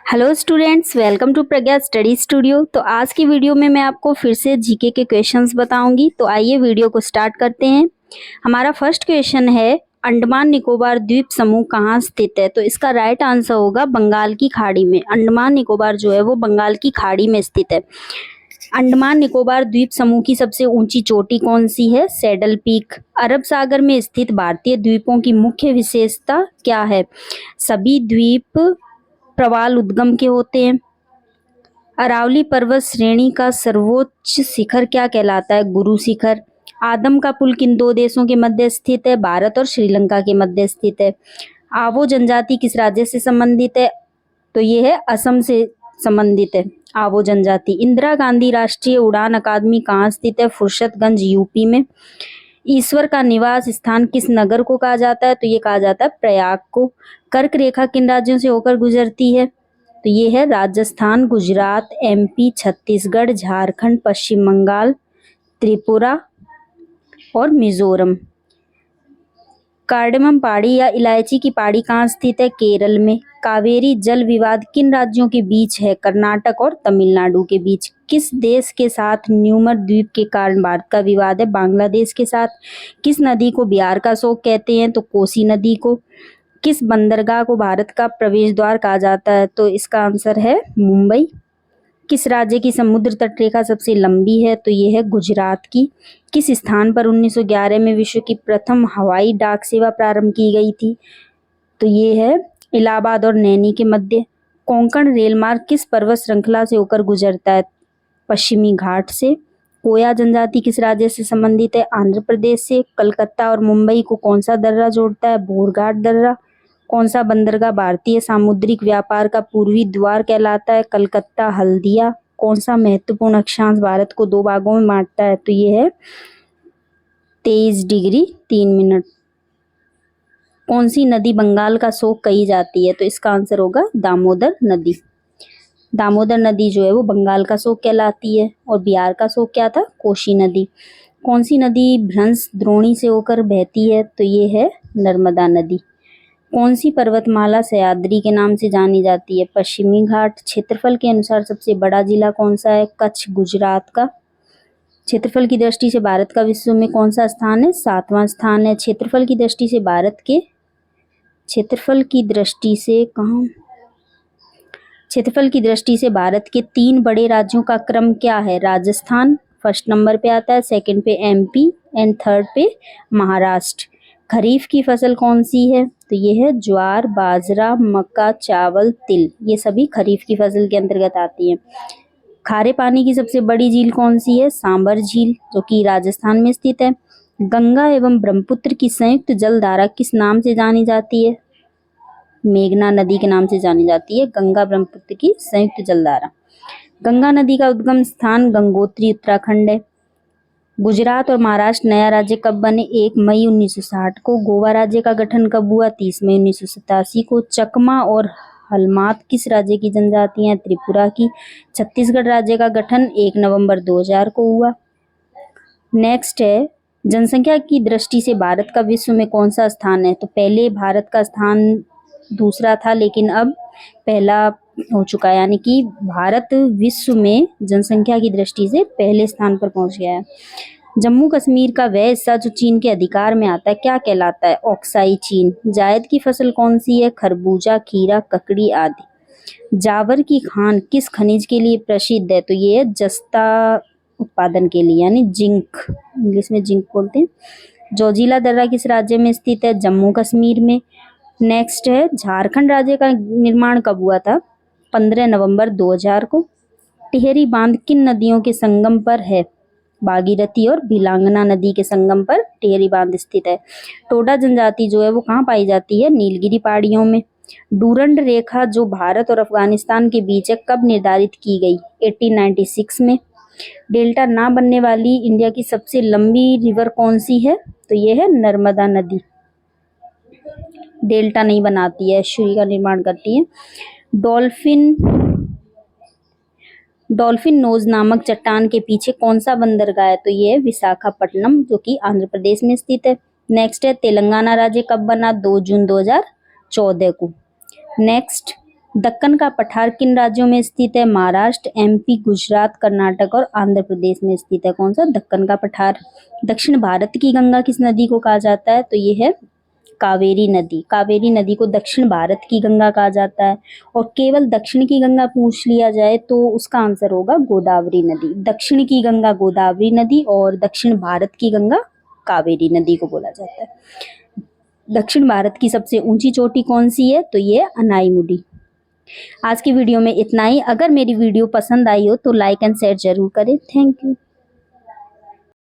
Hello students, welcome to Pragya study studio. तो आज की वीडियो में मैं आपको फिर से जीके के क्वेश्चंस बताऊंगी। तो आइए वीडियो को स्टार्ट करते हैं। हमारा फर्स्ट क्वेश्चन है, अंडमान निकोबार द्वीप समूह कहाँ स्थित है? तो इसका राइट आंसर होगा बंगाल की खाड़ी में। अंडमान निकोबार जो है वो बंगाल की खाड़ी में स्थित है। अंडमान निकोबार द्वीप समूह की सबसे ऊंची चोटी कौन सी है? Saddle peak. अरब सागर में स्थित भारतीय द्वीपों की मुख्य विशेषता क्या है? सभी द्वीप प्रवाल उद्गम के होते हैं। अरावली पर्वत श्रेणी का सर्वोच्च शिखर क्या कहलाता है? गुरु शिखर। आदम का पुल किन दो देशों के मध्य स्थित है? भारत और श्रीलंका के मध्य स्थित है। आवो जनजाति किस राज्य से संबंधित है? तो ये है असम से संबंधित है आवो जनजाति। इंदिरा गांधी राष्ट्रीय उड़ान अकादमी कहाँ स्थित है? फुर्सतगंज यूपी में। ईश्वर का निवास स्थान किस नगर को कहा जाता है? तो ये कहा जाता है प्रयाग को। कर्क रेखा किन राज्यों से होकर गुजरती है? तो ये है राजस्थान, गुजरात, एमपी, छत्तीसगढ़, झारखंड, पश्चिम बंगाल, त्रिपुरा और मिजोरम। कार्डेमम पहाड़ी या इलायची की पहाड़ी कहाँ स्थित है? केरल में। कावेरी जल विवाद किन राज्यों के बीच है? कर्नाटक और तमिलनाडु के बीच। किस देश के साथ न्यूमर द्वीप के कारण भारत का विवाद है? बांग्लादेश के साथ। किस नदी को बिहार का शोक कहते हैं? तो कोसी नदी को। किस बंदरगाह को भारत का प्रवेश द्वार कहा जाता है? तो इसका आंसर है मुंबई। किस राज्य की समुद्र तट रेखा सबसे लंबी है? तो ये है गुजरात की। किस स्थान पर 1911 में विश्व की प्रथम हवाई डाक सेवा प्रारंभ की गई थी? तो ये है इलाहाबाद और नैनी के मध्य। कोंकण रेल मार्ग किस पर्वत श्रृंखला से होकर गुजरता है? पश्चिमी घाट से। कोया जनजाति किस राज्य से संबंधित है? आंध्र प्रदेश से। कलकत्ता और मुंबई को कौन सा दर्रा जोड़ता है? भोरघाट दर्रा। कौन सा बंदरगाह भारतीय सामुद्रिक व्यापार का पूर्वी द्वार कहलाता है? कलकत्ता हल्दिया। कौन सा महत्वपूर्ण अक्षांश भारत को दो भागों में बांटता है? तो ये है 23 डिग्री 3 मिनट। कौन सी नदी बंगाल का शोक कही जाती है? तो इसका आंसर होगा दामोदर नदी। दामोदर नदी जो है वो बंगाल का शोक कहलाती है। और बिहार का शोक क्या था? कोसी नदी। कौन सी नदी भ्रंश द्रोणी से होकर बहती है? तो ये है नर्मदा नदी। कौन सी पर्वतमाला सह्याद्री के नाम से जानी जाती है? पश्चिमी घाट। क्षेत्रफल के अनुसार सबसे बड़ा जिला कौन सा है? कच्छ, गुजरात का। क्षेत्रफल की दृष्टि से भारत का विश्व में कौन सा स्थान है? 7वां स्थान है। क्षेत्रफल की दृष्टि से भारत के क्षेत्रफल की दृष्टि से भारत के 3 बड़े राज्यों का क्रम क्या है? राजस्थान फर्स्ट नंबर पे आता है, सेकंड पे एमपी एंड थर्ड पे महाराष्ट्र। खरीफ की फसल कौन सी है? तो ये है ज्वार, बाजरा, मक्का, चावल, तिल। ये सभी खरीफ की फसल के अंतर्गत आती है। खारे पानी की सबसे बड़ी झील कौन सी है? सांबर झील, जो कि राजस्थान में स्थित है। गंगा एवं ब्रह्मपुत्र की संयुक्त जलधारा किस नाम से जानी जाती है? मेघना नदी के नाम से जानी जाती है गंगा ब्रह्मपुत्र की संयुक्त जलधारा। गंगा नदी का उद्गम स्थान गंगोत्री उत्तराखंड है। गुजरात और महाराष्ट्र नया राज्य कब बने? 1 मई 1960 को। गोवा राज्य का गठन कब हुआ? 30 मई 1987 को। चकमा और हलमात किस राज्य की जनजाति हैं? त्रिपुरा की। छत्तीसगढ़ राज्य का गठन 1 नवंबर 2000 को हुआ। नेक्स्ट है, जनसंख्या की दृष्टि से भारत का विश्व में कौन सा स्थान है? तो पहले भारत का स्थान दूसरा था, लेकिन अब पहला हो चुका है, यानी कि भारत विश्व में जनसंख्या की दृष्टि से पहले स्थान पर पहुंच गया है। जम्मू कश्मीर का वह हिस्सा जो चीन के अधिकार में आता है क्या कहलाता है? ऑक्साई चीन। जायद की फसल कौन सी है? खरबूजा, खीरा, ककड़ी आदि। जावर की खान किस खनिज के लिए प्रसिद्ध है? तो ये है जस्ता उत्पादन के लिए, यानी जिंक, इंग्लिश में जिंक बोलते हैं। जोजिला दर्रा किस राज्य में स्थित है? जम्मू कश्मीर में। नेक्स्ट है, झारखंड राज्य का निर्माण कब हुआ था? 15 नवंबर 2000 को। टिहरी बांध किन नदियों के संगम पर है? भागीरथी और भिलांगना नदी के संगम पर टिहरी बांध स्थित है। टोडा जनजाति जो है वो कहाँ पाई जाती है? नीलगिरी पहाड़ियों में। डूरंड रेखा जो भारत और अफगानिस्तान के बीच है कब निर्धारित की गई? 1896 में। डेल्टा ना बनने वाली इंडिया की सबसे लंबी रिवर कौन सी है? तो ये है नर्मदा नदी। डेल्टा नहीं बनाती है, एस्चुरी का निर्माण करती है। डॉल्फिन नोज नामक चट्टान के पीछे कौन सा बंदरगाह है? तो ये है विशाखापट्टनम, जो कि आंध्र प्रदेश में स्थित है। नेक्स्ट है, तेलंगाना राज्य कब बना? 2 जून 2014 को। नेक्स्ट, दक्कन का पठार किन राज्यों में स्थित है? महाराष्ट्र, एमपी, गुजरात, कर्नाटक और आंध्र प्रदेश में स्थित है। कौन सा? दक्कन का पठार। दक्षिण भारत की गंगा किस नदी को कहा जाता है? तो ये है कावेरी नदी। कावेरी नदी को दक्षिण भारत की गंगा कहा जाता है। और केवल दक्षिण की गंगा पूछ लिया जाए तो उसका आंसर होगा गोदावरी नदी। दक्षिण की गंगा गोदावरी नदी और दक्षिण भारत की गंगा कावेरी नदी को बोला जाता है। दक्षिण भारत की सबसे ऊंची चोटी कौन सी है? तो ये अनाईमुडी। आज की वीडियो में इतना ही। अगर मेरी वीडियो पसंद आई हो तो लाइक एंड शेयर जरूर करें। Thank you.